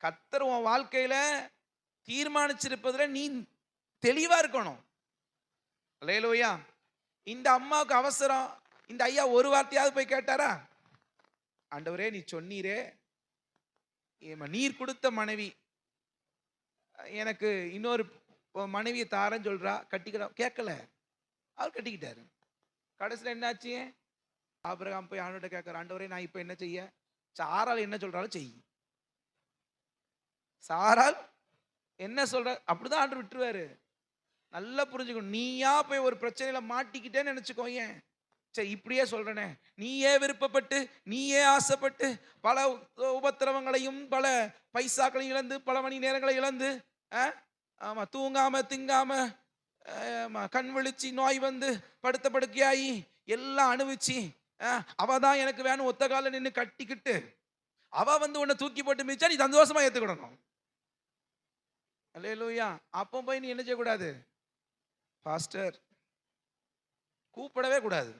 கர்த்தர் உன் வாழ்க்கையில தீர்மானிச்சிருப்பதுல நீ தெளிவா இருக்கணும். அல்லேலூயா. இந்த அம்மாவுக்கு அவசரம். இந்த ஐயா ஒரு வார்த்தையாவது போய் கேட்டாரா? ஆண்டவரே நீ சொன்னீரே, நீர் கொடுத்த மனைவி எனக்கு இன்னொரு மனைவியை தாரேன்னு சொல்றா, கட்டிக்கிற கேட்கல. அவர் கட்டிக்கிட்டாரு. கடைசியில் என்னாச்சு? ஆபிரகாம் போய் ஆண்டவர்ட்ட கேட்கிறார், ஆண்டவரே நான் இப்ப என்ன செய்ய? சாராள் என்ன சொல்றாலும் செய். சாராள் என்ன சொல்ற அப்படிதான் ஆண்டவர் விட்டுருவாரு. நல்லா புரிஞ்சுக்கணும். நீயா போய் ஒரு பிரச்சனையில மாட்டிக்கிட்டேன்னு நினைச்சுக்கோயேன். சரி இப்படியே சொல்றேனே, நீயே விருப்பப்பட்டு நீயே ஆசைப்பட்டு பல உபத்திரவங்களையும் பல பைசாக்களையும் இழந்து பல மணி நேரங்களை இழந்து, ஆமா தூங்காம திங்காம, கண் விழிச்சு நோய் வந்து படுத்த படுக்கையாயி எல்லாம் அனுபவிச்சு, அவ தான் எனக்கு வேணும் ஒத்த கால நின்று கட்டிக்கிட்டு அவ வந்து உன்னை தூக்கி போட்டு மிச்சா நீ சந்தோஷமா ஏத்துக்கிடணும். அல்லேலூயா. அப்போ போய் நீ என்ன செய்யக்கூடாது? பாஸ்டர் கூப்பிடவே கூடாது.